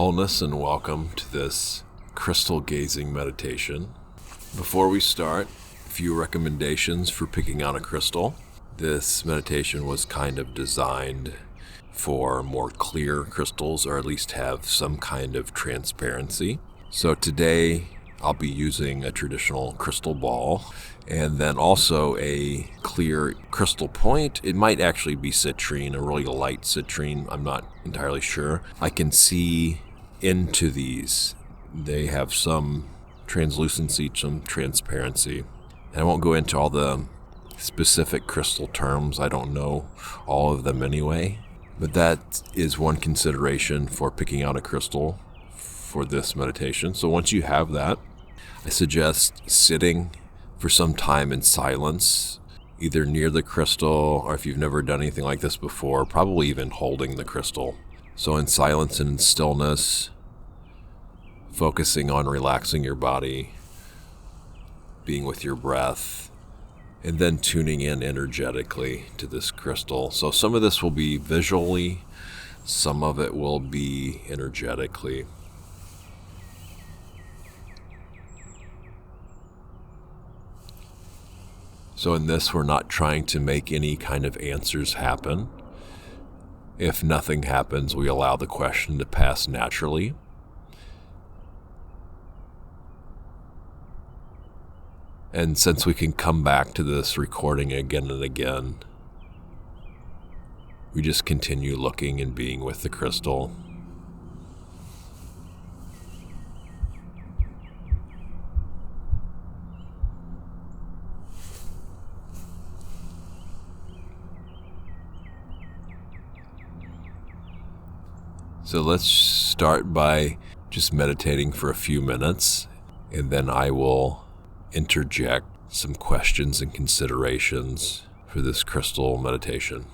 Wholeness and welcome to this crystal gazing meditation. Before we start, a few recommendations for picking out a crystal. This meditation was kind of designed for more clear crystals, or at least have some kind of transparency. So today I'll be using a traditional crystal ball and then also a clear crystal point. It might actually be citrine, a really light citrine. I'm not entirely sure. I can see into these. They have some translucency, some transparency. And I won't go into all the specific crystal terms. I don't know all of them anyway. But that is one consideration for picking out a crystal for this meditation. So once you have that, I suggest sitting for some time in silence, either near the crystal, or if you've never done anything like this before, probably even holding the crystal. So in silence and in stillness, focusing on relaxing your body, being with your breath, and then tuning in energetically to this crystal. So some of this will be visually, some of it will be energetically. So in this, we're not trying to make any kind of answers happen. If nothing happens, we allow the question to pass naturally. And since we can come back to this recording again and again, we just continue looking and being with the crystal. So let's start by just meditating for a few minutes, and then I will interject some questions and considerations for this crystal meditation.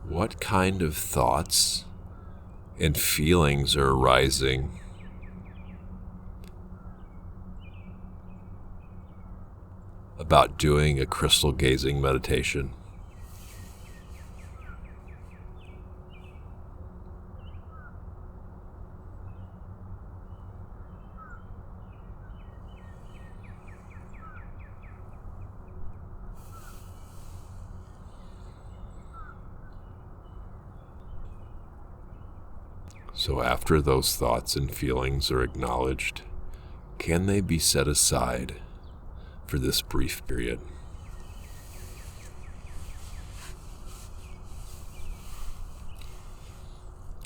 What kind of thoughts and feelings are arising about doing a crystal gazing meditation? So after those thoughts and feelings are acknowledged, can they be set aside for this brief period?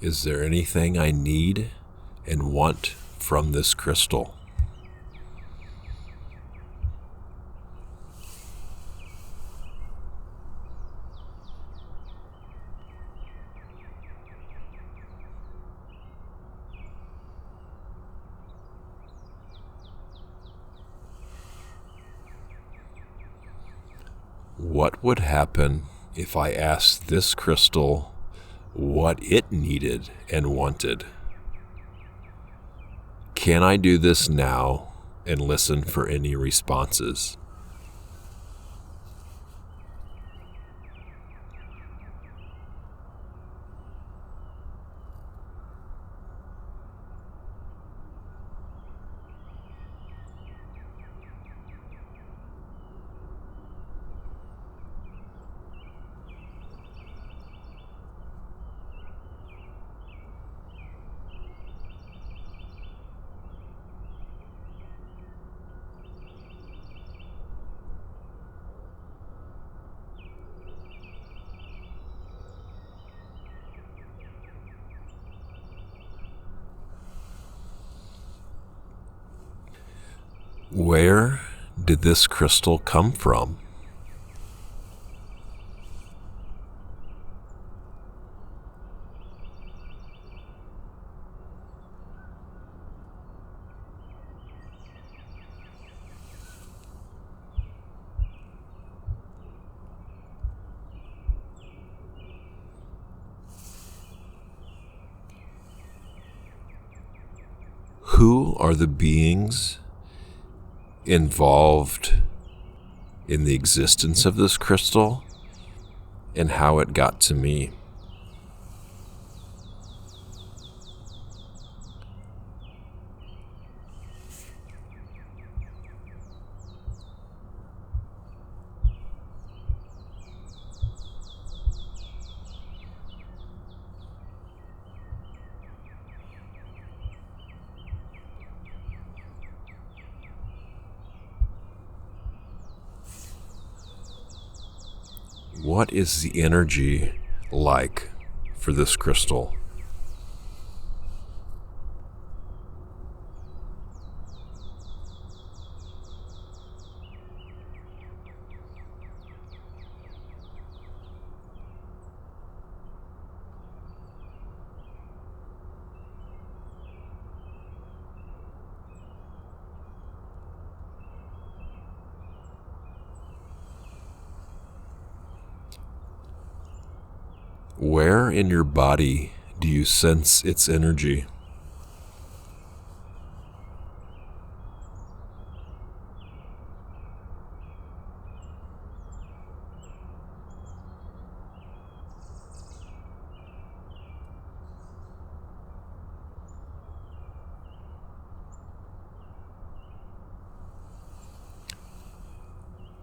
Is there anything I need and want from this crystal? What would happen if I asked this crystal what it needed and wanted? Can I do this now and listen for any responses? Where did this crystal come from? Who are the beings involved in the existence of this crystal and how it got to me? What is the energy like for this crystal? Where in your body do you sense its energy?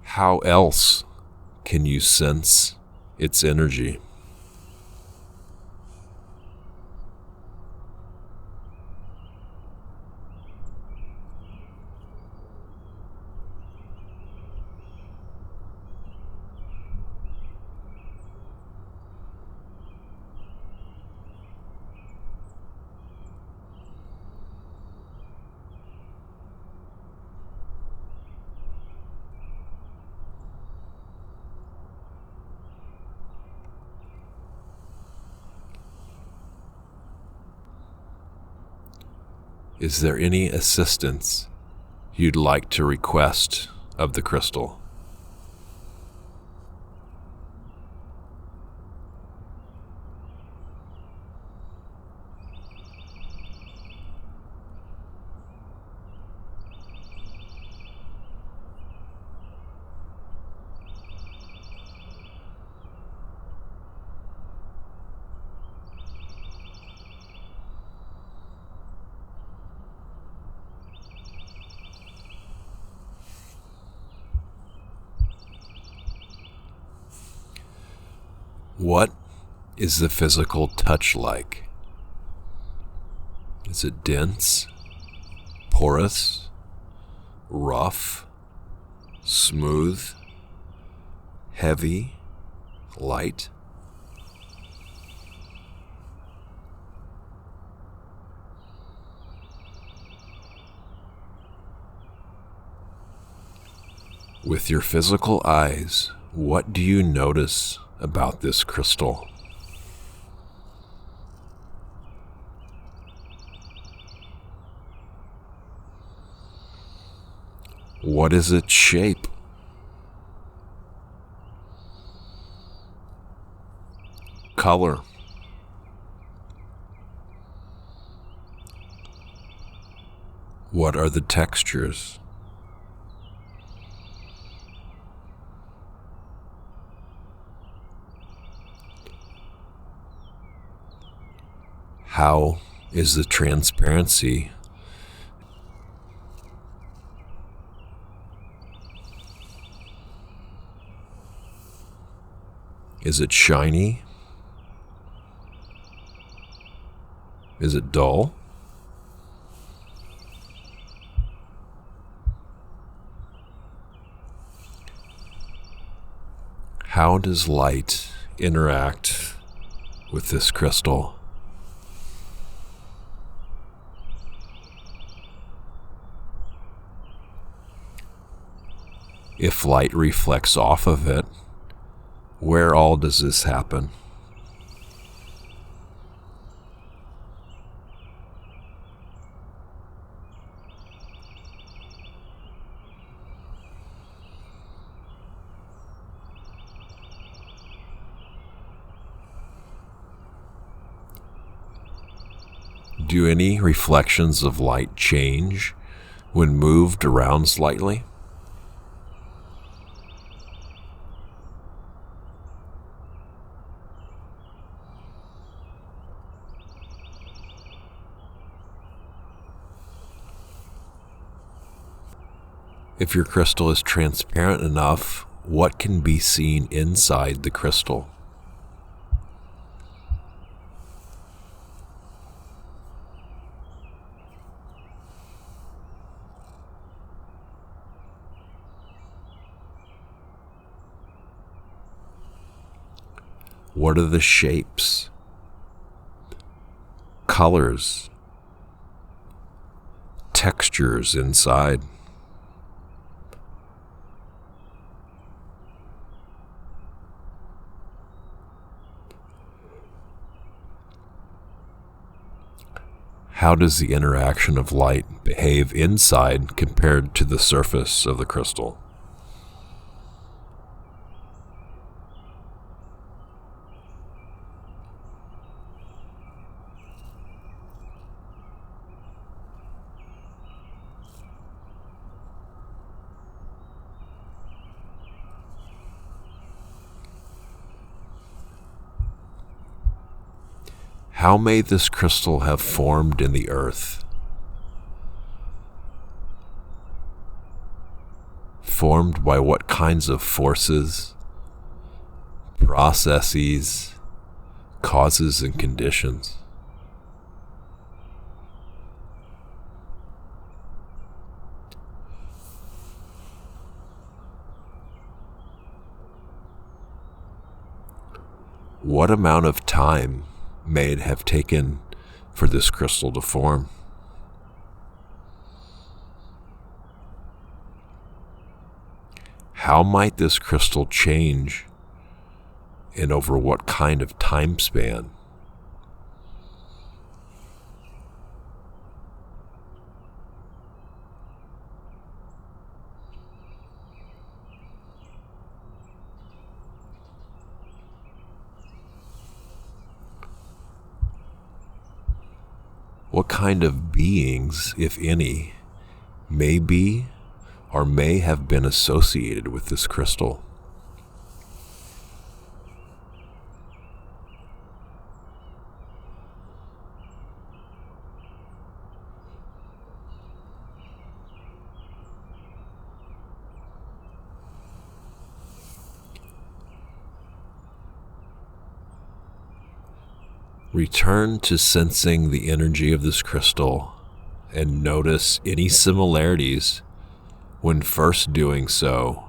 How else can you sense its energy? Is there any assistance you'd like to request of the crystal? What is the physical touch like? Is it dense, porous, rough, smooth, heavy, light? With your physical eyes, what do you notice about this crystal? What is its shape? Color? What are the textures? How is the transparency? Is it shiny? Is it dull? How does light interact with this crystal? If light reflects off of it, where all does this happen? Do any reflections of light change when moved around slightly? If your crystal is transparent enough, what can be seen inside the crystal? What are the shapes, colors, textures inside? How does the interaction of light behave inside compared to the surface of the crystal? How may this crystal have formed in the earth? Formed by what kinds of forces, processes, causes, and conditions? What amount of time may it have taken for this crystal to form? How might this crystal change and over what kind of time span? What kind of beings, if any, may be or may have been associated with this crystal? Return to sensing the energy of this crystal and notice any similarities when first doing so,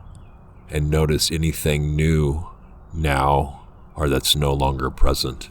and notice anything new now or that's no longer present.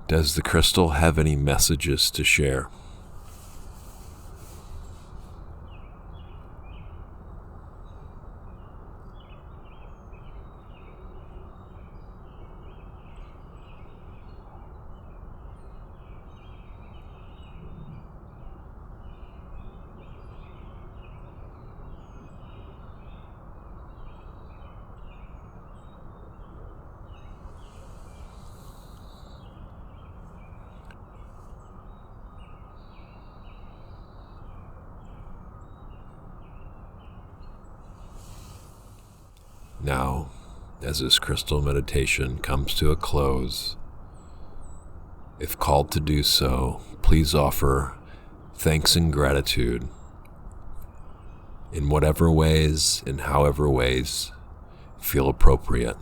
Does the crystal have any messages to share? Now, As this crystal meditation comes to a close, if called to do so, please offer thanks and gratitude in whatever ways and however ways feel appropriate.